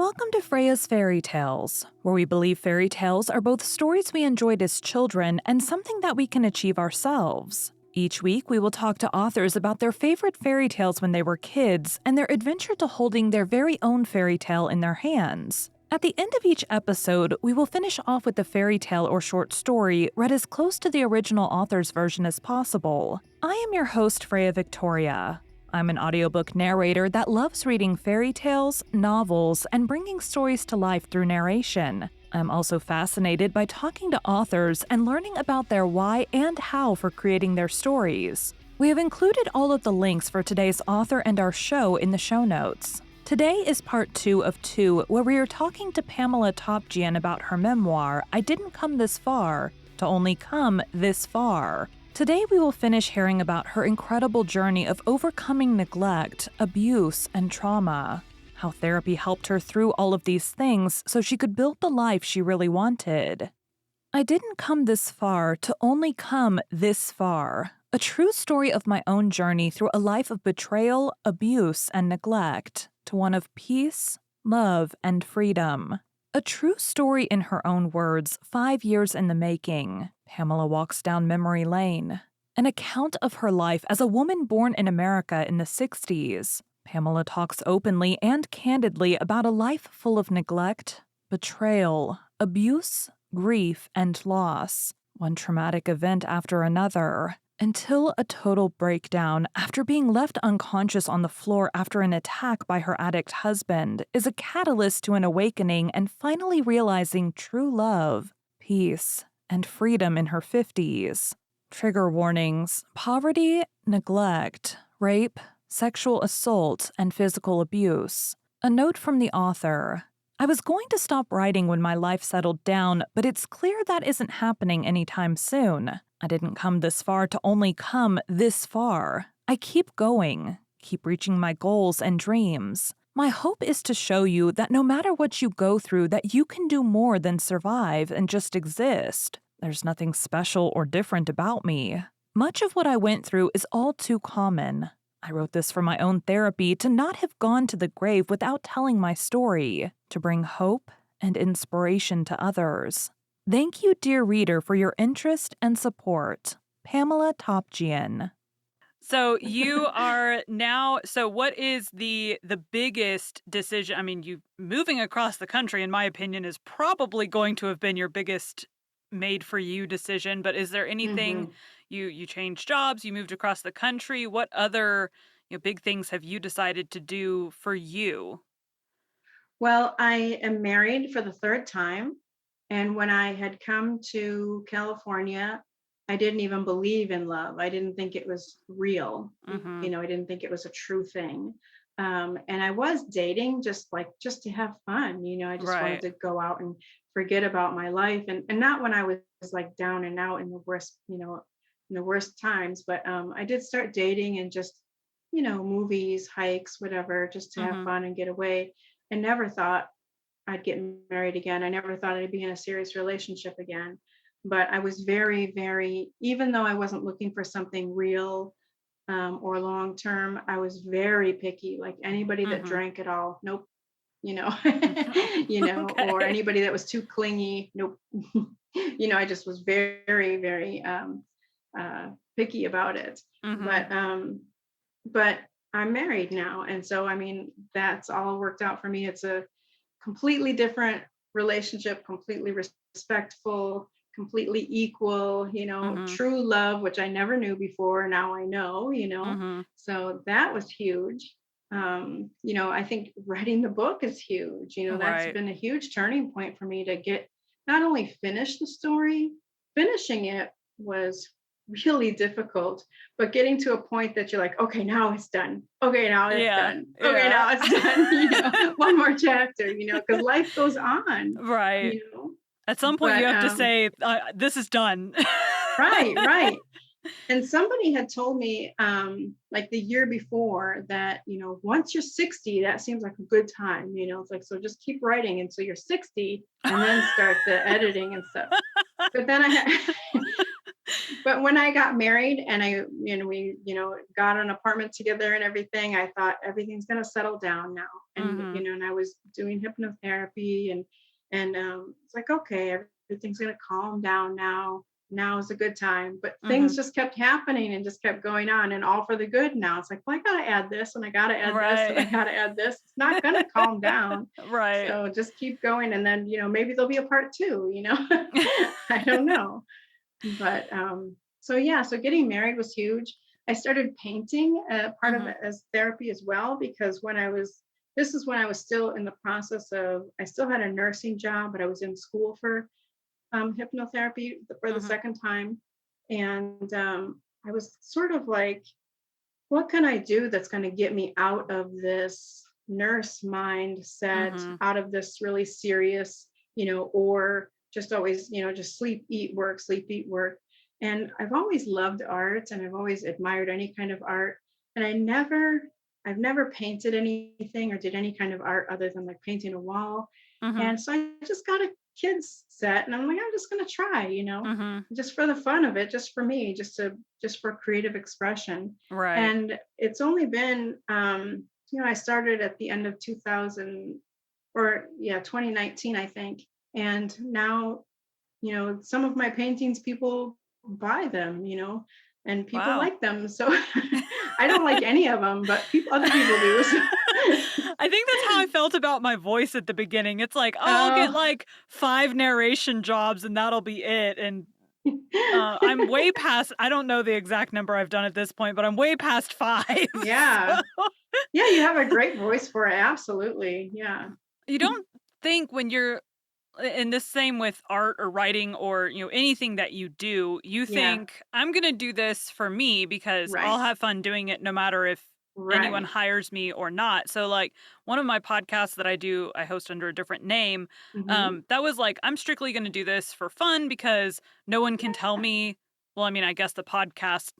Welcome to Freya's Fairy Tales, where we believe fairy tales are both stories we enjoyed as children and something that we can achieve ourselves. Each week, we will talk to authors about their favorite fairy tales when they were kids and their adventure to holding their very own fairy tale in their hands. At the end of each episode, we will finish off with a fairy tale or short story read as close to the original author's version as possible. I am your host, Freya Victoria. I'm an audiobook narrator that loves reading fairy tales, novels, and bringing stories to life through narration. I'm also fascinated by talking to authors and learning about their why and how for creating their stories. We have included all of the links for today's author and our show in the show notes. Today is part 2 of 2, where we are talking to Pamela Topjian about her memoir, I Didn't Come This Far, to Only Come This Far. Today we will finish hearing about her incredible journey of overcoming neglect, abuse, and trauma. How therapy helped her through all of these things so she could build the life she really wanted. I didn't come this far to only come this far. A true story of my own journey through a life of betrayal, abuse, and neglect, to one of peace, love, and freedom. A true story in her own words, 5 years in the making. Pamela walks down memory lane. An account of her life as a woman born in America in the 60s. Pamela talks openly and candidly about a life full of neglect, betrayal, abuse, grief, and loss. One traumatic event after another. Until a total breakdown after being left unconscious on the floor after an attack by her addict husband is a catalyst to an awakening and finally realizing true love, peace, and freedom in her 50s. Trigger warnings: poverty, neglect, rape, sexual assault, and physical abuse. A note from the author: I was going to stop writing when my life settled down, but it's clear that isn't happening anytime soon. I didn't come this far to only come this far. I keep going, keep reaching my goals and dreams. My hope is to show you that no matter what you go through, that you can do more than survive and just exist. There's nothing special or different about me. Much of what I went through is all too common. I wrote this for my own therapy, to not have gone to the grave without telling my story, to bring hope and inspiration to others. Thank you, dear reader, for your interest and support. Pamela Topjian. So you are now, so what is the biggest decision? I mean, you moving across the country, in my opinion, is probably going to have been your biggest made for you decision, but is there anything, you changed jobs, you moved across the country, what other big things have you decided to do for you? Well, I am married for the third time. And when I had come to California, I didn't even believe in love. I didn't think it was real. Mm-hmm. I didn't think it was a true thing. And I was dating just to have fun. I just wanted Right. to go out and forget about my life. And not when I was like down and out in the worst, in the worst times. But I did start dating and just, movies, hikes, whatever, just to have Mm-hmm. fun and get away. And never thought I'd get married again. I never thought I'd be in a serious relationship again. But I was very, very, even though I wasn't looking for something real or long term, I was very picky. Like anybody that Mm-hmm. drank at all, nope. You know, or Okay. anybody that was too clingy, nope. I just was very, very picky about it. Mm-hmm. But I'm married now, and so I mean that's all worked out for me. It's a completely different relationship, completely respectful, completely equal, Mm-hmm. true love, which I never knew before. Now I know. Mm-hmm. So that was huge. I think writing the book is huge. That's Right. been a huge turning point for me to get not only finish the story, finishing it was really difficult, but getting to a point that you're like, okay, now it's done. Okay, now it's Yeah. done. Okay, Yeah. now it's done. One more chapter, because life goes on, Right. you know. At some point, you But have to say, "This is done." right, right. And somebody had told me like the year before that, once you're 60, that seems like a good time. It's like, so just keep writing until you're 60 and then start the editing and stuff. But then I had But when I got married and we, got an apartment together and everything, I thought everything's gonna settle down now. And Mhm. and I was doing hypnotherapy and it's like, okay, everything's gonna calm down now. Now is a good time. But things Mhm. just kept happening and just kept going on and all for the good now. It's like, well, I gotta add this and I gotta add this and I Right. gotta add this. It's not gonna calm down. Right. So just keep going and then, maybe there'll be a part two. I don't know. But so yeah, so getting married was huge. I started painting, part of Mhm. it as therapy as well, because this is when I was still in the process of, I still had a nursing job, but I was in school for hypnotherapy for the Mhm. second time. And I was sort of like, what can I do that's going to get me out of this nurse mindset, Mhm. out of this really serious, or just always, just sleep, eat, work, sleep, eat, work. And I've always loved art and I've always admired any kind of art. And I've never painted anything or did any kind of art other than like painting a wall. Mhm. And so I just got a kids set and I'm like, I'm just going to try, Mhm. just for the fun of it, just for me, just for creative expression. Right. And it's only been, I started at the end of 2000 or yeah, 2019, I think. And now, some of my paintings, people buy them, and people Wow. like them. So I don't like any of them, but other people do. So, I think that's how I felt about my voice at the beginning. It's like, "Oh, I'll get, oh, like, 5 narration jobs and that'll be it," and, I'm way past I don't know the exact number I've done at this point, but I'm way past 5, so yeah. Yeah, you have a great voice for it. Absolutely. Yeah. you don't think when you're and the same with art or writing or anything that you do, you Yeah. think I'm going to do this for me because I'll Right. have fun doing it no matter if anyone Right. hires me or not. So like one of my podcasts that I do, I host under a different name. Hmm. That was like I'm strictly going to do this for fun because no one can tell Yeah. me, well, I mean, I guess the podcast,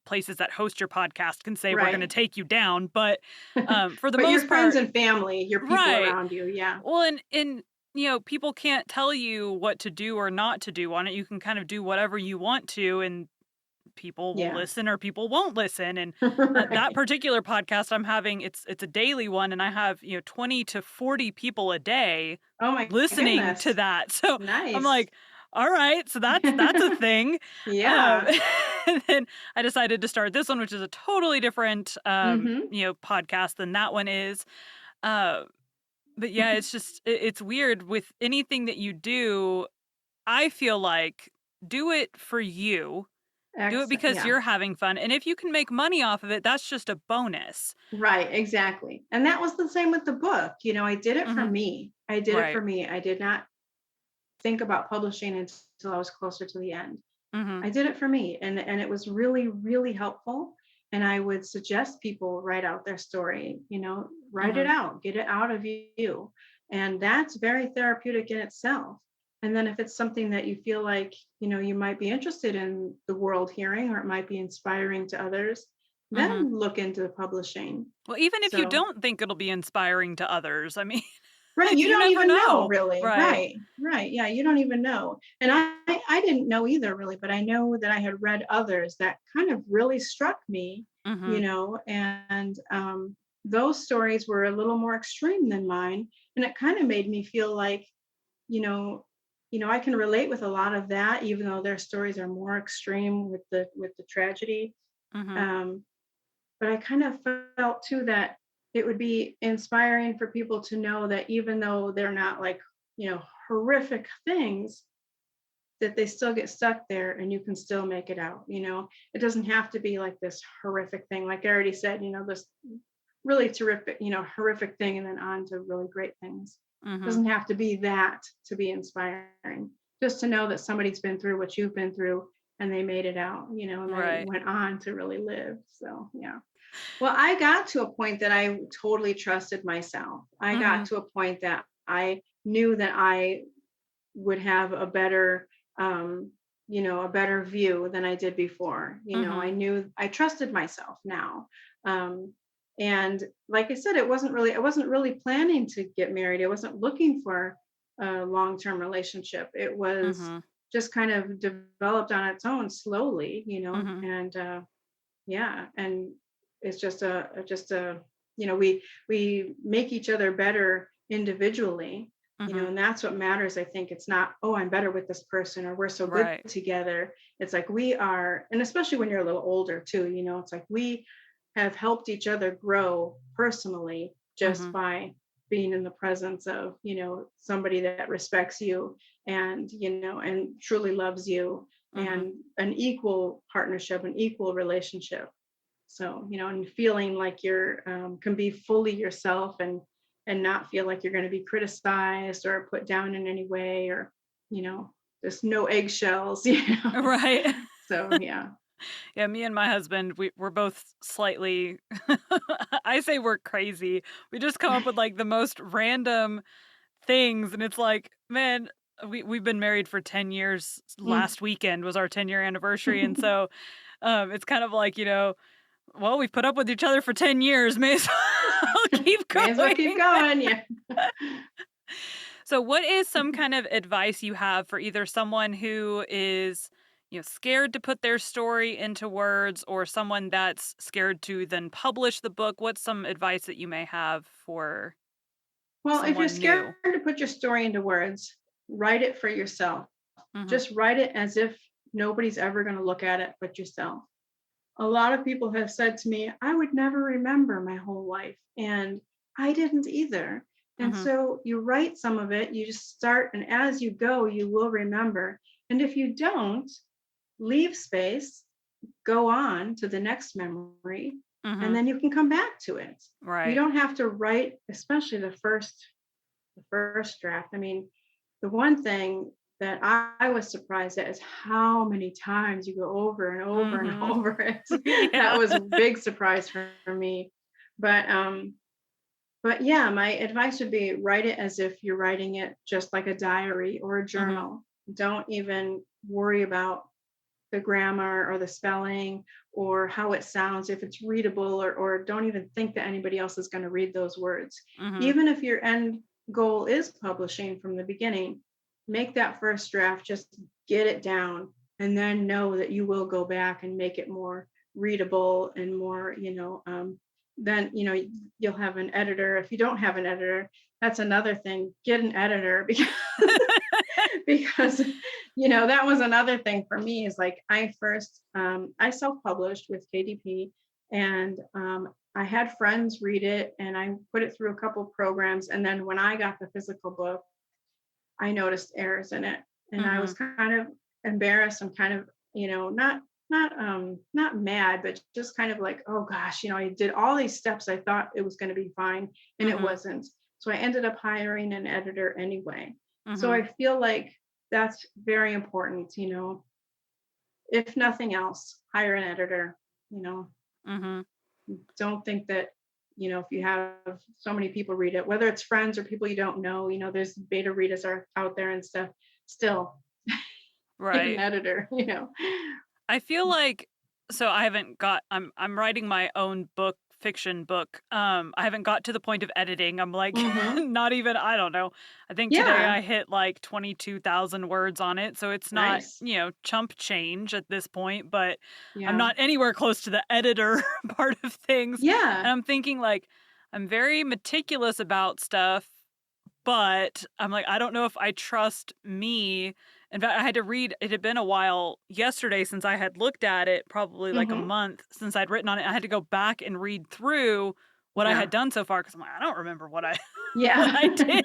places that host your podcast can say we're going to Right. take you down, but for the But your most friends part, and family, your people right. around you, yeah. Well, and people can't tell you what to do or not to do on it. You can kind of do whatever you want to, and people will Yeah. listen or people won't listen. And that Right. particular podcast I'm having, it's a daily one, and I have 20 to 40 people a day Oh my listening to goodness. that. So I'm Nice. like, all right, so that's a thing. Um, Yeah. and then I decided to start this one, which is a totally different Mhm. podcast than that one is. Uh, but yeah, it's just it's weird with anything that you do, I feel like do it for you. Do it because Yeah. you're having fun, and if you can make money off of it, that's just a bonus. Right, exactly. And that was the same with the book. I did it for Mhm. me. I did it for Right. me. I did not think about publishing until I was closer to the end. Mhm. I did it for me and it was really, really helpful. And I would suggest people write out their story, write it Mhm. out, get it out of you. And that's very therapeutic in itself. And then if it's something that you feel like, you might be interested in the world hearing or it might be inspiring to others, Mhm. then look into publishing. Well, even if you So don't think it'll be inspiring to others, I mean, right, you you don't never even know know. really. Right. Right, right. Yeah, you don't even know. And I didn't know either really, but I know that I had read others that kind of really struck me, Mhm. and those stories were a little more extreme than mine, and it kind of made me feel like, you know, I can relate with a lot of that, even though their stories are more extreme with the tragedy. Mhm. Um, but I kind of felt too that it would be inspiring for people to know that even though they're not like, horrific things, that they still get stuck there and you can still make it out. It doesn't have to be like this horrific thing. Like I already said, this really terrific, horrific thing and then on to really great things. It Mhm. doesn't have to be that to be inspiring. Just to know that somebody's been through what you've been through and they made it out, and they Right. went on to really live. So, yeah. Well, I got to a point that I totally trusted myself. I got Mhm. to a point that I knew that I would have a better, a better view than I did before. I Mhm. knew I trusted myself now. Um, and like I said, I wasn't really planning to get married. I wasn't looking for a long-term relationship. It was Mhm. just kind of developed on its own slowly, Mhm. and yeah, and it's just a we make each other better individually, Mhm. and that's what matters. I think it's not, oh, I'm better with this person or we're so good Right. together. It's like we are, and especially when you're a little older too, it's like we have helped each other grow personally just Mhm. by being in the presence of, somebody that respects you and, and truly loves you, Mhm. and an equal partnership, an equal relationship. So, and feeling like you're can be fully yourself, and not feel like you're going to be criticized or put down in any way, or, you know, just no eggshells, Right. So yeah. Yeah, me and my husband, we're both slightly I say we're crazy. We just come up with, like, the most random things, and it's like, man, we've been married for 10 years. Mm. Last weekend was our 10-year anniversary, and so, it's kind of like, well, we've put up with each other for 10 years, may as well keep May as well keep going. going. Yeah. So what is some kind of advice you have for either someone who is, scared to put their story into words or someone that's scared to then publish the book? What's some advice that you may have for Well, if you're someone scared new? to put your story into words, write it for yourself. Mhm. Just write it as if nobody's ever going to look at it but yourself. A lot of people have said to me, I would never remember my whole life. And I didn't either. And Mhm. so you write some of it, you just start, and as you go, you will remember. And if you don't, leave space, go on to the next memory, and Mhm. then you can come back to it. You Right. don't have to write, especially the first draft. I mean, the one thing that I was surprised at is how many times you go over and over and Mhm. over it. That Yeah. was a big surprise for me. But yeah, my advice would be write it as if you're writing it just like a diary or a Mhm. journal. Don't even worry about the grammar or the spelling or how it sounds, if it's readable, or don't even think that anybody else is going to read those words. Mhm. Even if your end goal is publishing from the beginning, make that first draft, just get it down, and then know that you will go back and make it more readable and more, then, you'll have an editor. If you don't have an editor, that's another thing. Get an editor because because that was another thing for me, is like I self-published with KDP, and I had friends read it, and I put it through a couple programs, and then when I got the physical book, I noticed errors in it, and I was Mhm. kind of embarrassed and kind of, not mad, but just kind of like, oh gosh, I did all these steps, I thought it was going to be fine, and it Mhm. wasn't. So I ended up hiring an editor anyway. So Mhm. I feel like that's very important, if nothing else, hire an editor. you know Mhm. don't think that, if you have so many people read it, whether it's friends or people you don't know, there's beta readers are out there and stuff. Still, get an Right. editor. I feel like so I haven't got I'm writing my own book, fiction book. I haven't got to the point of editing. I'm like Hmm. not even I don't know. I think today Yeah. I hit like 22,000 words on it, so it's not, Nice. chump change at this point, but I'm Yeah. not anywhere close to the editor part of things. And Yeah. I'm thinking like I'm very meticulous about stuff, but I'm like, I don't know if I trust me. In fact, I had to read it had been a while yesterday since I had looked at it, probably like a Hmm. month since I'd written on it. I had to go back and read through what I had Yeah. done so far because I'm like, I don't remember what I what Yeah. I did.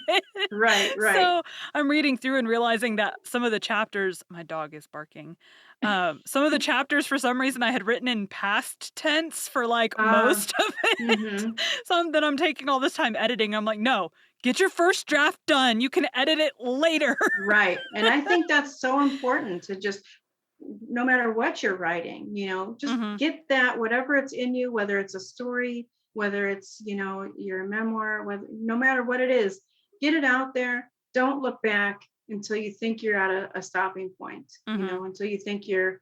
Right. Right. So I'm reading through and realizing that some of the chapters, my dog is barking. Some of the chapters for some reason I had written in past tense for like Ah. most of it. Hmm. So then I'm taking all this time editing. I'm like, no, get your first draft done. You can edit it later. Right. And I think that's so important to just, no matter what you're writing, just Mhm. get that, whatever it's in you, whether it's a story, whether it's, your memoir, whether, no matter what it is, get it out there. Don't look back until you think you're at a stopping point, Mhm. until you think you're,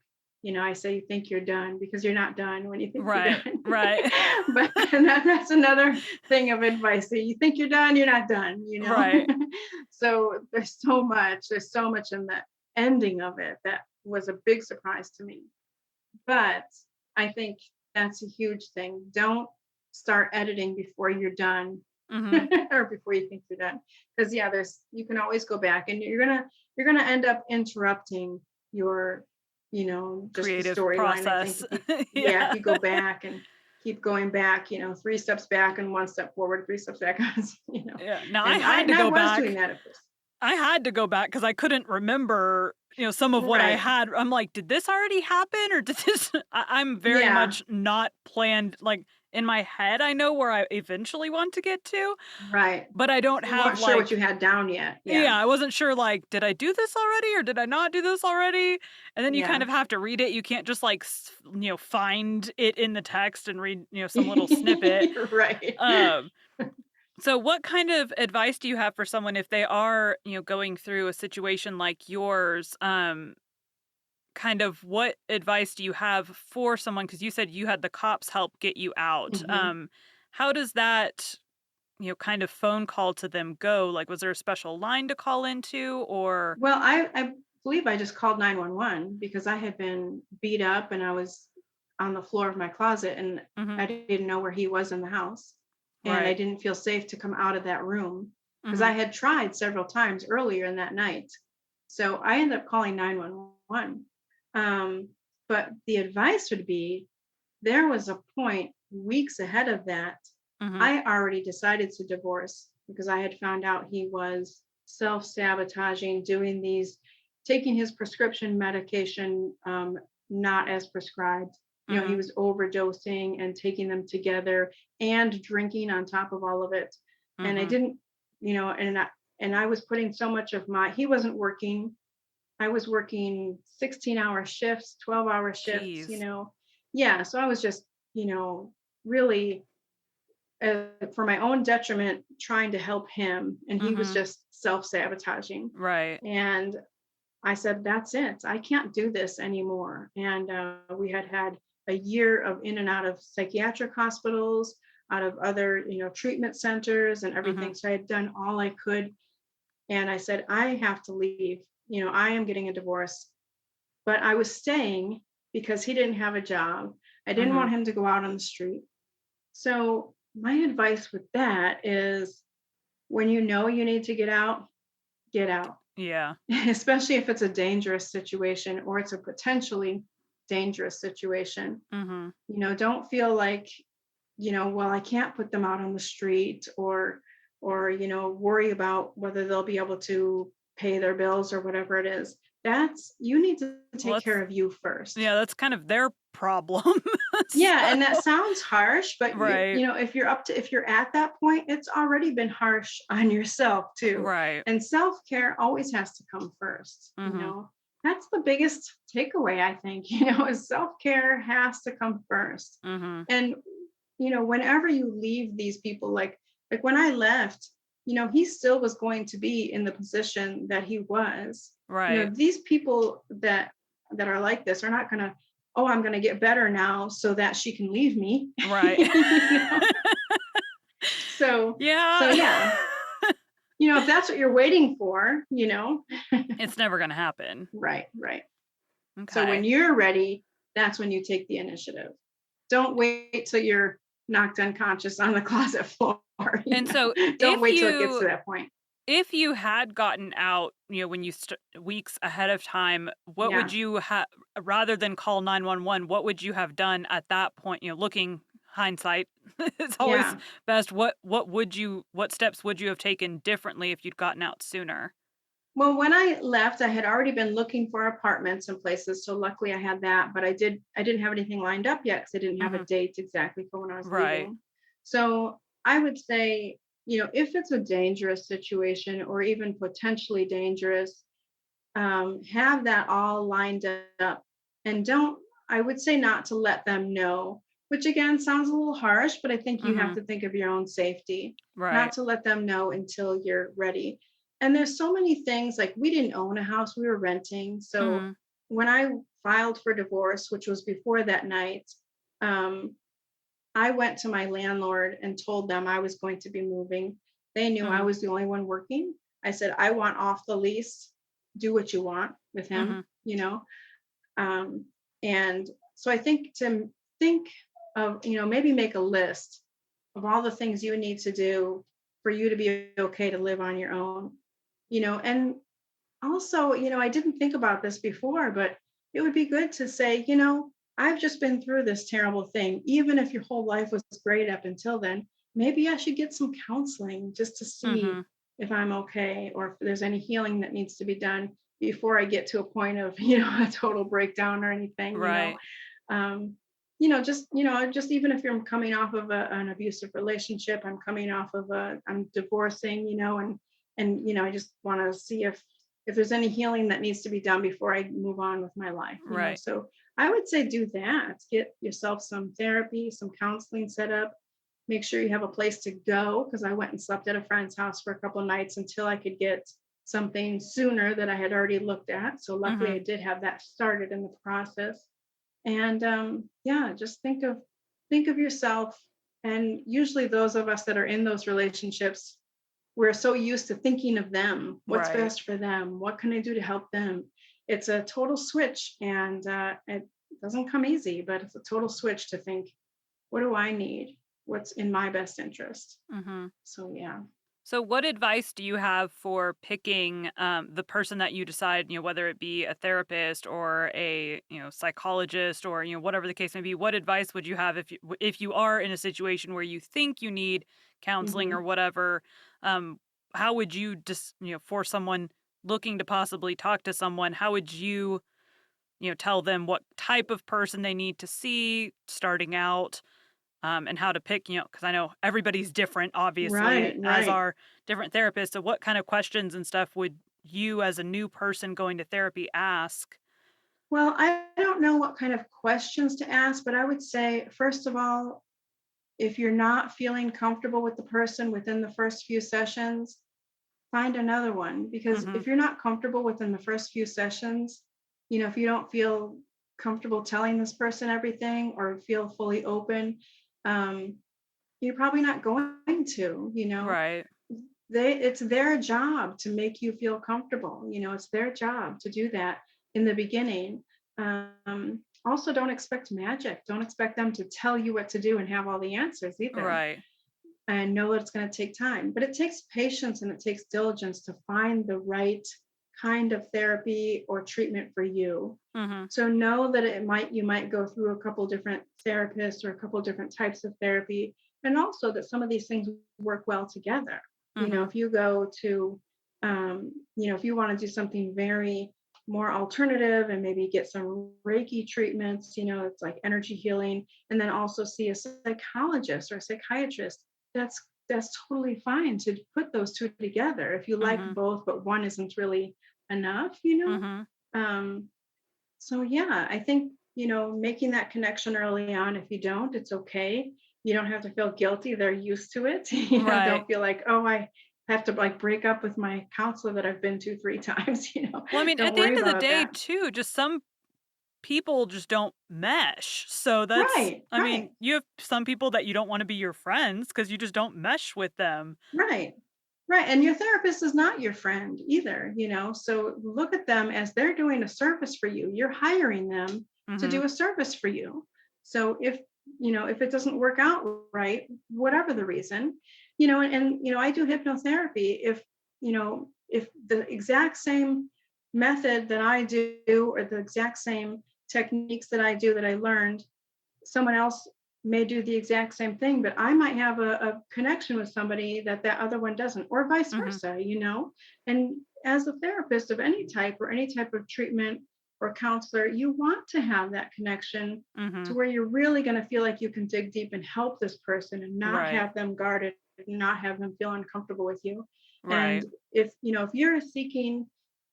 I say you think you're done, because you're not done when you think you're Right. done. Right. But that's another thing of advice. So you think you're done, you're not done. Right. So there's so much in that, ending of it that was a big surprise to me. But I think that's a huge thing. Don't start editing before you're done Mhm. or before you think you're done. Because yeah, there's you can always go back and you're gonna end up interrupting your, just the Creative storyline. I think process. if you yeah, if Yeah. you go back and keep going back, 3 steps back and 1 step forward, 3 steps back, Yeah. Now I and I had and to I go was doing back. that at first. I had to go back because I couldn't remember, some of what I Right. had. I'm like, "Did this already happen or did this" I'm very Yeah. much not planned, like, in my head, I know where I eventually want to get to, Right. but I don't You have, weren't sure what you like, had down yet. Yeah. yeah, I wasn't sure, like, did I do this already or did I not do this already? And then you kind Yeah. of have to read it. You can't just, like, find it in the text and read, some little snippet. Right. Um, so what kind of advice do you have for someone if they are, going through a situation like yours? Kind of what advice do you have for someone? Because you said you had the cops help get you out. Mhm. How does that, kind of phone call to them go? Like, was there a special line to call into or Well, I believe I just called 911 because I had been beat up and I was on the floor of my closet and Mhm. I didn't know where he was in the house. And I Right. didn't feel safe to come out of that room because I Mhm. had tried several times earlier in that night. So I ended up calling 911. Um, but the advice would be there was a point weeks ahead of that. Mhm. I already decided to divorce because I had found out he was self-sabotaging, doing these, taking his prescription medication not as prescribed. He Mhm. was overdosing and taking them together and drinking on top of all of it. And I Mhm. didn't, and I was putting so much of he wasn't working. I was working 16-hour shifts, 12-hour shifts. Jeez. Yeah, so I was just, really for my own detriment trying to help him and he was Mhm. just self-sabotaging. Right. And I said, that's it, I can't do this anymore. And we had had a year of in and out of psychiatric hospitals, out of other treatment centers and Mhm. everything, so I had done all I could. And I said, I have to leave. I am getting a divorce. But I was staying because he didn't have a job. I didn't Mhm. want him to go out on the street. So my advice with that is when you need to get out, Yeah. especially if it's a dangerous situation or it's a potentially dangerous situation. Mhm. Don't feel like, well, I can't put them out on the street or worry about whether they'll be able to pay their bills or whatever it is. That's you need to Well, take care of you first. yeah, that's kind of their problem. Yeah, So and that sounds harsh, but right. if you're at that point, it's already been harsh on yourself too. Right. And self-care always has to come first. Mhm. That's the biggest takeaway, I think, is self-care has to come first. Mhm. And whenever you leave these people, like when I left, he still was going to be in the position that he was. Right. These people that are like this are not going to, oh, I'm going to get better now so that she can leave me. Right. you know so Yeah. yeah, if that's what you're waiting for. It's never gonna happen. Right, right. So when Okay. you're ready, that's when you take the initiative. Don't wait till you're knocked unconscious on the closet floor. And so Don't if wait till it gets to you that point. if you had gotten out, when you weeks ahead of time, what would Yeah. you have rather than call 911, what would you have done at that point, looking hindsight it's always Yeah. best. What steps would you have taken differently if you'd gotten out sooner? Well, when I left, I had already been looking for apartments and places. So luckily I had that, but I didn't have anything lined up yet because I didn't have a Mhm. date exactly for when I was Right. leaving. So I would say, if it's a dangerous situation or even potentially dangerous, have that all lined up and don't, I would say not to let them know, which again sounds a little harsh, but I think you have Mhm. to think of your own safety, not Right. to let them know until you're ready. And there's so many things, like we didn't own a house, we were renting. So Mhm. when I filed for divorce, which was before that night, um, I went to my landlord and told them I was going to be moving. They knew I Mhm. was the only one working. I said, I want off the lease do what you want with Mhm. him, you know? Um, and so I think to think of, maybe make a list of all the things you need to do for you to be okay to live on your own, and also, I didn't think about this before, but it would be good to say, I've just been through this terrible thing. Even if your whole life was great up until then, maybe I should get some counseling just to see Mhm. if I'm okay or if there's any healing that needs to be done before I get to a point of, a total breakdown or anything. Right. Um, just even if you're coming off of an abusive relationship, I'm divorcing, and I just want to see if there's any healing that needs to be done before I move on with my life. Right. So I would say do that. Get yourself some therapy, some counseling set up. Make sure you have a place to go because I went and slept at a friend's house for a couple of nights until I could get something sooner that I had already looked at. So luckily Mhm. I did have that started in the process. And yeah, just think of yourself. And usually those of us that are in those relationships, we're so used to thinking of them. What's Right. best for them? What can I do to help them? It's a total switch, and it doesn't come easy, but it's a total switch to think, what do I need? What's in my best interest? Mhm. So yeah. So, what advice do you have for picking the person that you decide, whether it be a therapist or a, psychologist or, whatever the case may be? What advice would you have if you are in a situation where you think you need counseling or Hmm. whatever? Um, how would you just, for someone looking to possibly talk to someone, how would you, tell them what type of person they need to see starting out? And how to pick, because I know everybody's different, obviously, Right, as right. are different therapists. So, what kind of questions and stuff would you, as a new person going to therapy, ask? Well, I don't know what kind of questions to ask, but I would say, first of all, if you're not feeling comfortable with the person within the first few sessions, find another one. Because Hmm. if you're not comfortable within the first few sessions, if you don't feel comfortable telling this person everything or feel fully open, um, you're probably not going to. Right. It's their job to make you feel comfortable. It's their job to do that in the beginning. Also, don't expect magic. Don't expect them to tell you what to do and have all the answers either, Right. and know that it's going to take time. But it takes patience and it takes diligence to find the right kind of therapy or treatment for you. Hmm. So know that you might go through a couple different therapists or a couple different types of therapy, and also that some of these things work well together. Hmm. If you go to, if you want to do something very more alternative and maybe get some Reiki treatments, it's like energy healing, and then also see a psychologist or a psychiatrist. That's totally fine to put those two together if you like Hmm. both, but one isn't really enough. Hmm. Um, so yeah, I think, making that connection early on, if you don't, it's okay. You don't have to feel guilty. They're used to it. Right. Don't feel like, oh, I have to like break up with my counselor that I've been to 3 times. Well, I mean, at Don't the worry end of the about day, that. too, just some people just don't mesh. So Right, I mean, right. you have some people that you don't want to be your friends because you just don't mesh with them. Right. Right. And your therapist is not your friend either. So look at them as they're doing a service for you. You're hiring them to Hmm. do a service for you. So if it doesn't work out right, whatever the reason, and I do hypnotherapy. If the exact same method that I do or the exact same techniques that I do that I learned, someone else may do the exact same thing, but I might have a connection with somebody that other one doesn't, or vice Hmm. versa. And as a therapist of any type or any type of treatment or counselor, you want to have that connection to Hmm. where you're really going to feel like you can dig deep and help this person and not Right. have them guarded, not have them feel uncomfortable with you. And Right. if you're seeking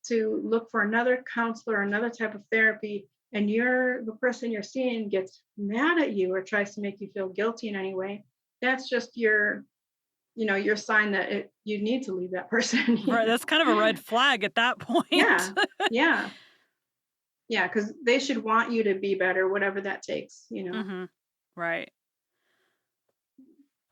to look for another counselor, another type of therapy, and the person you're seeing gets mad at you or tries to make you feel guilty in any way, that's just your sign that you need to leave that person. Right, that's kind of a red flag at that point. Yeah, yeah, yeah, because they should want you to be better, whatever that takes. Mhm. Right.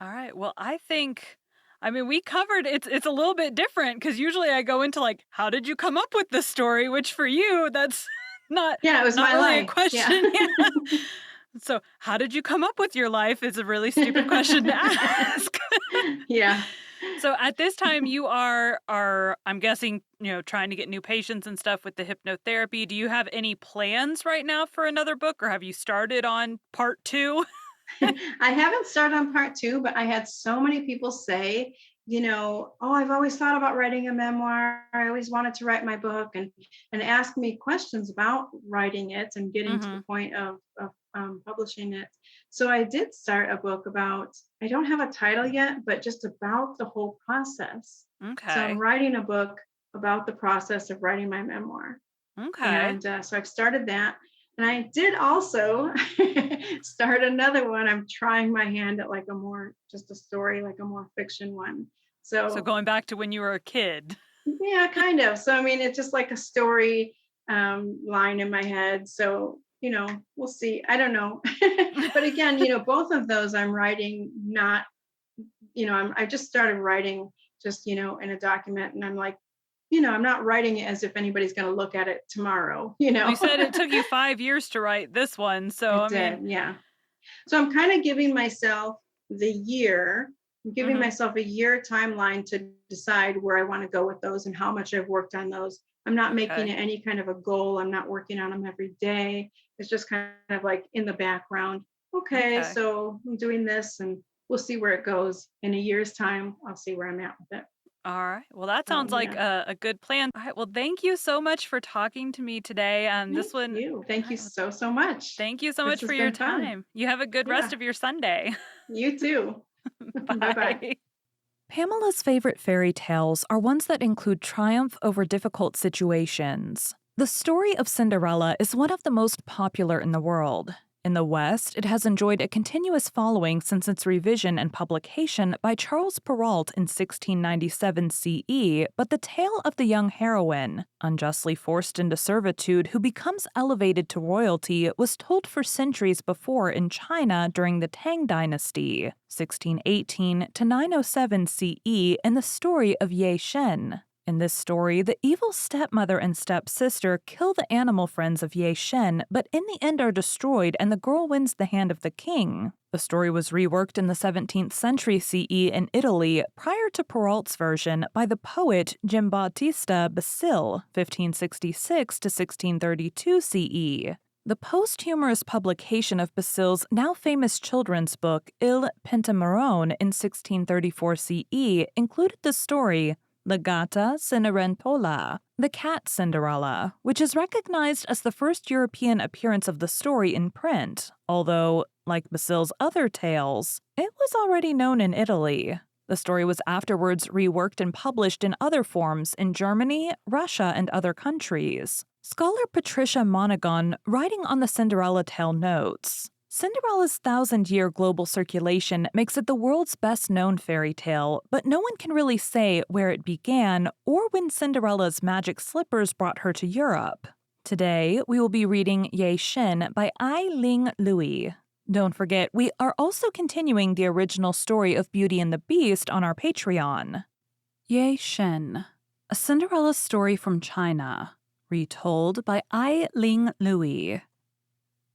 Alright, well, I think I mean, we covered it's a little bit different because usually I go into like, how did you come up with this story? Which for you, that's not Yeah, it was not my really a life. Yeah. question. Yeah. So, how did you come up with your life is a really stupid question to ask. Yeah. So at this time you are I'm guessing, trying to get new patients and stuff with the hypnotherapy. Do you have any plans right now for another book or have you started on part 2? I haven't started on part 2, but I had so many people say, "Oh, I've always thought about writing a memoir. I always wanted to write my book," and ask me questions about writing it and getting to the Mhm. point of publishing it. So I did start a book about. I don't have a title yet, but just about the whole process. So I'm Okay. writing a book about the process of writing my memoir. Okay. And so I've started that. And I did also start another one. I'm trying my hand at like just a story, like a more fiction one. So So going back to when you were a kid. yeah, kind of. So I mean, it's just like a story line in my head. So we'll see. I don't know. But again, both of those I'm writing not. I just started writing just in a document, and I'm like, I'm not writing it as if anybody's going to look at it tomorrow. Well, you said it took you 5 years to write this one, so It I mean. did, yeah. So I'm kind of giving myself the year, I'm giving Mhm. myself a year timeline to decide where I want to go with those and how much I've worked on those. I'm not making Okay. it any kind of a goal. I'm not working on them every day. It's just kind of like in the background. Okay, Okay. so I'm doing this and we'll see where it goes. In a year's time, I'll see where I'm at with it. All right. Well, that So, sounds like yeah. a good plan. All right. Well, thank you so much for talking to me today. This Thank one. you. All Thank you right. Well, so, so much. thank you so This much has for your been fun. time. You have a good rest Yeah. of your Sunday. You too. Bye bye. Bye. Pamela's favorite fairy tales are ones that include triumph over difficult situations. The story of Cinderella is one of the most popular in the world. In the West, it has enjoyed a continuous following since its revision and publication by Charles Perrault in 1697 CE, but the tale of the young heroine, unjustly forced into servitude who becomes elevated to royalty, was told for centuries before in China during the Tang Dynasty, 1618 to 907 CE, in the story of Ye Shen. In this story, the evil stepmother and stepsister kill the animal friends of Ye Shen, but in the end are destroyed and the girl wins the hand of the king. The story was reworked in the 17th century CE in Italy prior to Perrault's version by the poet Giambattista Basile, 1566 to 1632 CE. The posthumous publication of Basile's now famous children's book Il Pentamerone in 1634 CE included the story La Gatta Cenerentola, The Cat Cinderella, which is recognized as the first European appearance of the story in print, although, like Basile's other tales, it was already known in Italy. The story was afterwards reworked and published in other forms in Germany, Russia, and other countries. Scholar Patricia Monaghan, writing on the Cinderella tale, notes, Cinderella's 1,000-year global circulation makes it the world's best-known fairy tale, but no one can really say where it began or when Cinderella's magic slippers brought her to Europe. Today, we will be reading Ye Shen by Ai Ling Louis. Don't forget, we are also continuing the original story of Beauty and the Beast on our Patreon. Ye Shen, a Cinderella story from China, retold by Ai Ling Louis.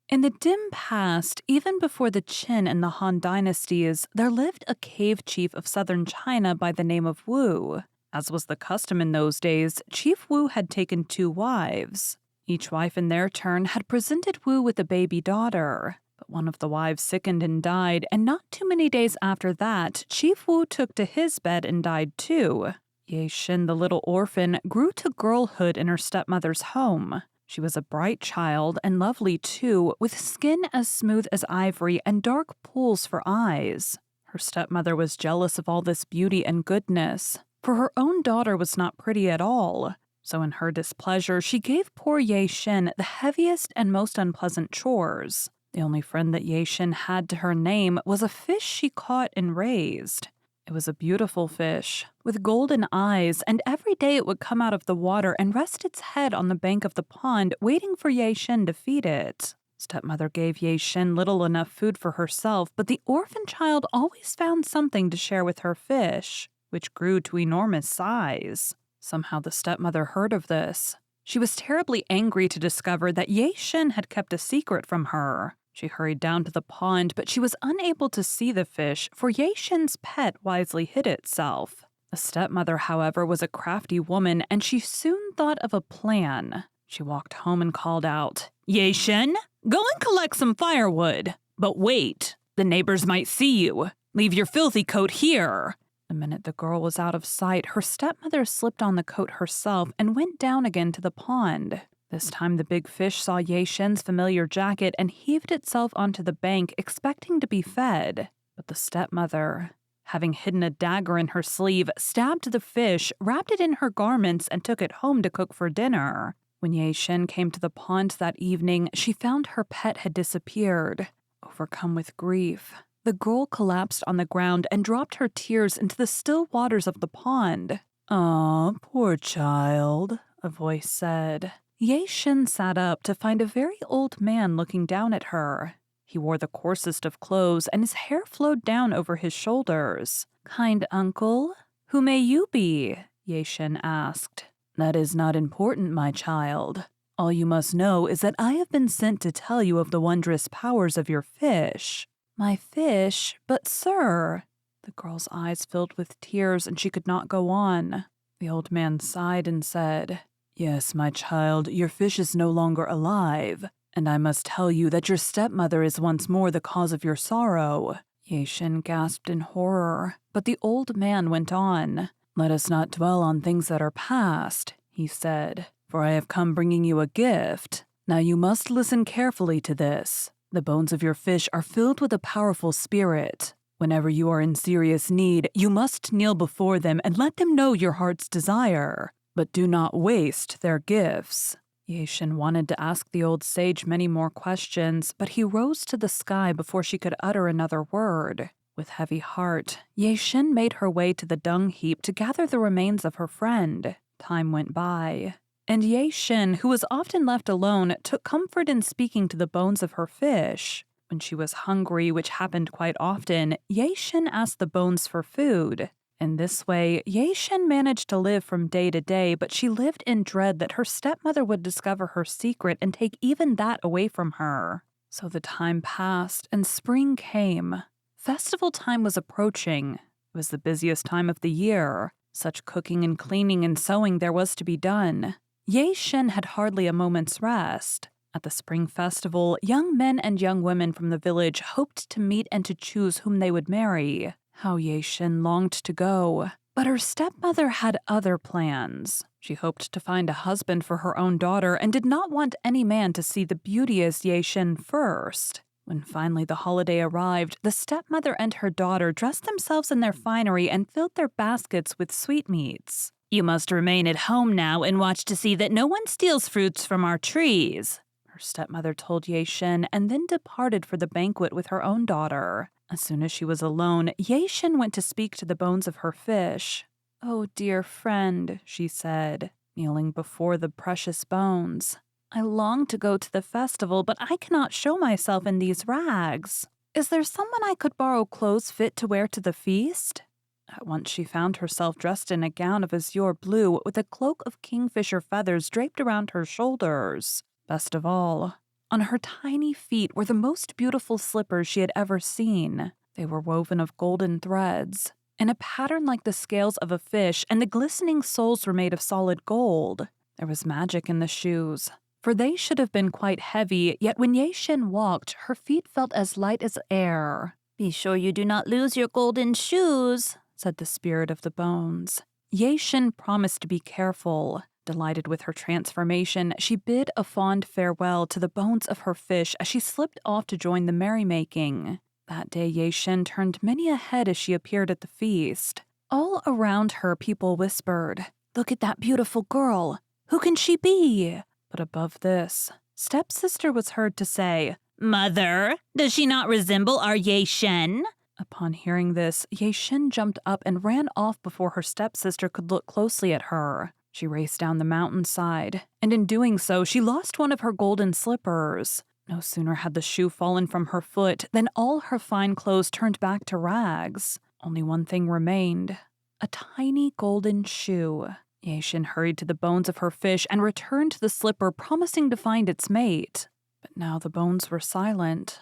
In the dim past, even before the Qin and the Han dynasties, there lived a cave chief of southern China by the name of Wu. As was the custom in those days, Chief Wu had taken 2 wives. Each wife in their turn had presented Wu with a baby daughter. But one of the wives sickened and died, and not too many days after that, Chief Wu took to his bed and died too. Ye Shen, the little orphan, grew to girlhood in her stepmother's home. She was a bright child and lovely too, with skin as smooth as ivory and dark pools for eyes. Her stepmother was jealous of all this beauty and goodness, for her own daughter was not pretty at all. So in her displeasure, she gave poor Ye Shen the heaviest and most unpleasant chores. The only friend that Ye Shen had to her name was a fish she caught and raised. It was a beautiful fish, with golden eyes, and every day it would come out of the water and rest its head on the bank of the pond, waiting for Ye Shen to feed it. Stepmother gave Ye Shen little enough food for herself, but the orphan child always found something to share with her fish. which grew to enormous size. Somehow the stepmother heard of this. She was terribly angry to discover that Ye Shen had kept a secret from her. She hurried down to the pond, but she was unable to see the fish, for Ye Shen's pet wisely hid itself. The stepmother, however, was a crafty woman, and she soon thought of a plan. She walked home and called out, "Ye Shen, go and collect some firewood. But wait, the neighbors might see you. Leave your filthy coat here." The minute the girl was out of sight, her stepmother slipped on the coat herself and went down again to the pond. This time the big fish saw Ye Shen's familiar jacket and heaved itself onto the bank, expecting to be fed. But the stepmother, having hidden a dagger in her sleeve, stabbed the fish, wrapped it in her garments, and took it home to cook for dinner. When Ye Shen came to the pond that evening, she found her pet had disappeared. Overcome with grief, the girl collapsed on the ground and dropped her tears into the still waters of the pond. "Ah, poor child," a voice said. Ye Shen sat up to find a very old man looking down at her. He wore the coarsest of clothes, and his hair flowed down over his shoulders. "Kind uncle, who may you be?" Ye Shen asked. "That is not important, my child. All you must know is that I have been sent to tell you of the wondrous powers of your fish." "My fish? But sir—" The girl's eyes filled with tears, and she could not go on. The old man sighed and said, "Yes, my child, your fish is no longer alive, and I must tell you that your stepmother is once more the cause of your sorrow." Ye Shen gasped in horror, but the old man went on. "Let us not dwell on things that are past," he said, "for I have come bringing you a gift. Now you must listen carefully to this. The bones of your fish are filled with a powerful spirit. Whenever you are in serious need, you must kneel before them and let them know your heart's desire. But do not waste their gifts." Ye Shen wanted to ask the old sage many more questions, but he rose to the sky before she could utter another word. With heavy heart, Ye Shen made her way to the dung heap to gather the remains of her friend. Time went by, and Ye Shen, who was often left alone, took comfort in speaking to the bones of her fish. When she was hungry, which happened quite often, Ye Shen asked the bones for food. In this way, Ye Shen managed to live from day to day, but she lived in dread that her stepmother would discover her secret and take even that away from her. So the time passed, and spring came. Festival time was approaching. It was the busiest time of the year. Such cooking and cleaning and sewing there was to be done. Ye Shen had hardly a moment's rest. At the spring festival, young men and young women from the village hoped to meet and to choose whom they would marry. How Ye Shen longed to go. But her stepmother had other plans. She hoped to find a husband for her own daughter and did not want any man to see the beauteous Ye Shen first. When finally the holiday arrived, the stepmother and her daughter dressed themselves in their finery and filled their baskets with sweetmeats. "You must remain at home now and watch to see that no one steals fruits from our trees," her stepmother told Ye Shen, and then departed for the banquet with her own daughter. As soon as she was alone, Ye Shen went to speak to the bones of her fish. "Oh, dear friend," she said, kneeling before the precious bones. "I long to go to the festival, but I cannot show myself in these rags. Is there someone I could borrow clothes fit to wear to the feast?" At once she found herself dressed in a gown of azure blue with a cloak of kingfisher feathers draped around her shoulders. Best of all, on her tiny feet were the most beautiful slippers she had ever seen. They were woven of golden threads, in a pattern like the scales of a fish, and the glistening soles were made of solid gold. There was magic in the shoes, for they should have been quite heavy, yet when Ye Shen walked, her feet felt as light as air. "Be sure you do not lose your golden shoes," said the spirit of the bones. Ye Shen promised to be careful. Delighted with her transformation, she bid a fond farewell to the bones of her fish as she slipped off to join the merrymaking. That day Ye Shen turned many a head as she appeared at the feast. All around her people whispered, "Look at that beautiful girl! Who can she be?" But above this, stepsister was heard to say, "Mother, does she not resemble our Ye Shen?" Upon hearing this, Ye Shen jumped up and ran off before her stepsister could look closely at her. She raced down the mountainside, and in doing so, she lost one of her golden slippers. No sooner had the shoe fallen from her foot than all her fine clothes turned back to rags. Only one thing remained, a tiny golden shoe. Ye-Shin hurried to the bones of her fish and returned to the slipper, promising to find its mate. But now the bones were silent.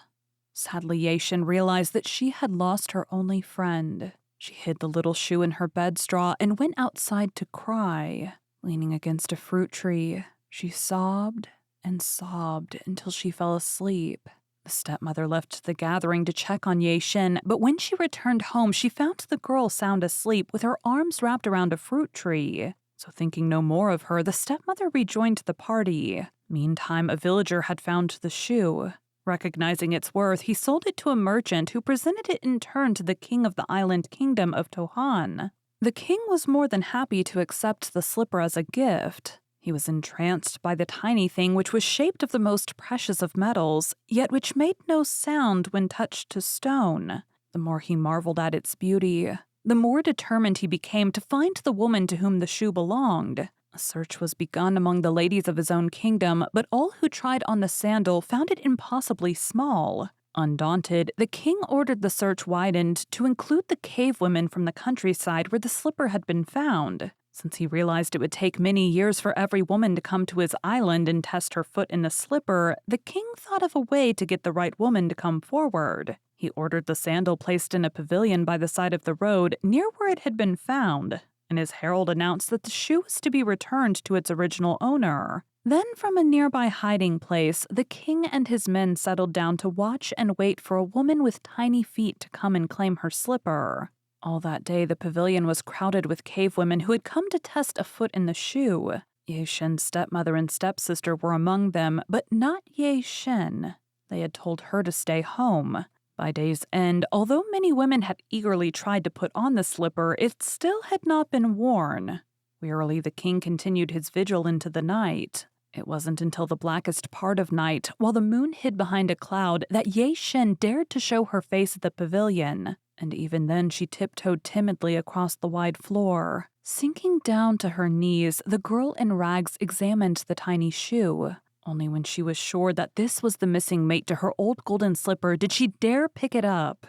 Sadly, Ye-Shin realized that she had lost her only friend. She hid the little shoe in her bed straw and went outside to cry. Leaning against a fruit tree, she sobbed and sobbed until she fell asleep. The stepmother left the gathering to check on Ye-Shin, but when she returned home, she found the girl sound asleep with her arms wrapped around a fruit tree. So thinking no more of her, the stepmother rejoined the party. Meantime, a villager had found the shoe. Recognizing its worth, he sold it to a merchant who presented it in turn to the king of the island kingdom of Tohan. The king was more than happy to accept the slipper as a gift. He was entranced by the tiny thing, which was shaped of the most precious of metals, yet which made no sound when touched to stone. The more he marveled at its beauty, the more determined he became to find the woman to whom the shoe belonged. A search was begun among the ladies of his own kingdom, but all who tried on the sandal found it impossibly small. Undaunted, the king ordered the search widened to include the cave women from the countryside where the slipper had been found. Since he realized it would take many years for every woman to come to his island and test her foot in the slipper, the king thought of a way to get the right woman to come forward. He ordered the sandal placed in a pavilion by the side of the road near where it had been found, and his herald announced that the shoe was to be returned to its original owner. Then, from a nearby hiding place, the king and his men settled down to watch and wait for a woman with tiny feet to come and claim her slipper. All that day, the pavilion was crowded with cave women who had come to test a foot in the shoe. Ye-Shin's stepmother and stepsister were among them, but not Ye-Shin. They had told her to stay home. By day's end, although many women had eagerly tried to put on the slipper, it still had not been worn. Wearily, the king continued his vigil into the night. It wasn't until the blackest part of night, while the moon hid behind a cloud, that Ye-Shin dared to show her face at the pavilion. And even then she tiptoed timidly across the wide floor. Sinking down to her knees, the girl in rags examined the tiny shoe. Only when she was sure that this was the missing mate to her old golden slipper did she dare pick it up.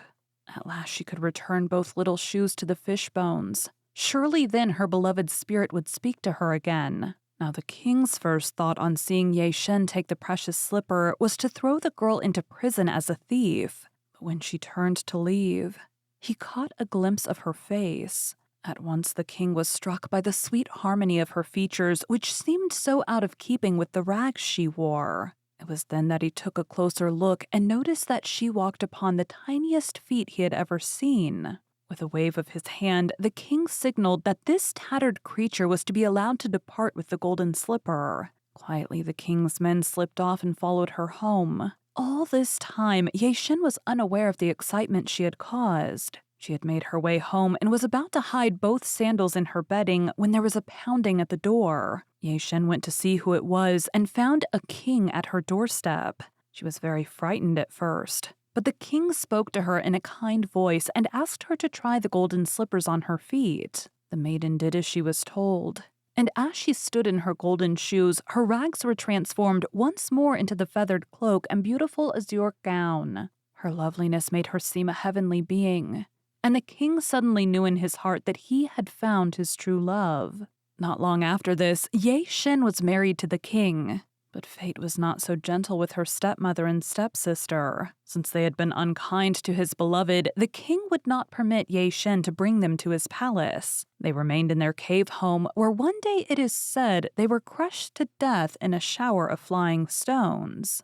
At last she could return both little shoes to the fish bones. Surely then her beloved spirit would speak to her again. Now the king's first thought on seeing Ye-Shin take the precious slipper was to throw the girl into prison as a thief. But when she turned to leave, he caught a glimpse of her face. At once the king was struck by the sweet harmony of her features, which seemed so out of keeping with the rags she wore. It was then that he took a closer look and noticed that she walked upon the tiniest feet he had ever seen. With a wave of his hand, the king signaled that this tattered creature was to be allowed to depart with the golden slipper. Quietly, the king's men slipped off and followed her home. All this time, Ye-Shin was unaware of the excitement she had caused. She had made her way home and was about to hide both sandals in her bedding when there was a pounding at the door. Ye-Shin went to see who it was and found a king at her doorstep. She was very frightened at first, but the king spoke to her in a kind voice and asked her to try the golden slippers on her feet. The maiden did as she was told. And as she stood in her golden shoes, her rags were transformed once more into the feathered cloak and beautiful azure gown. Her loveliness made her seem a heavenly being, and the king suddenly knew in his heart that he had found his true love. Not long after this, Ye-Shin was married to the king. But fate was not so gentle with her stepmother and stepsister. Since they had been unkind to his beloved, the king would not permit Ye-Shin to bring them to his palace. They remained in their cave home, where one day it is said they were crushed to death in a shower of flying stones.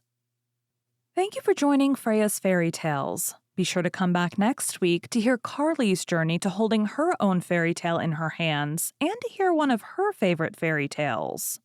Thank you for joining Freya's Fairy Tales. Be sure to come back next week to hear Carly's journey to holding her own fairy tale in her hands and to hear one of her favorite fairy tales.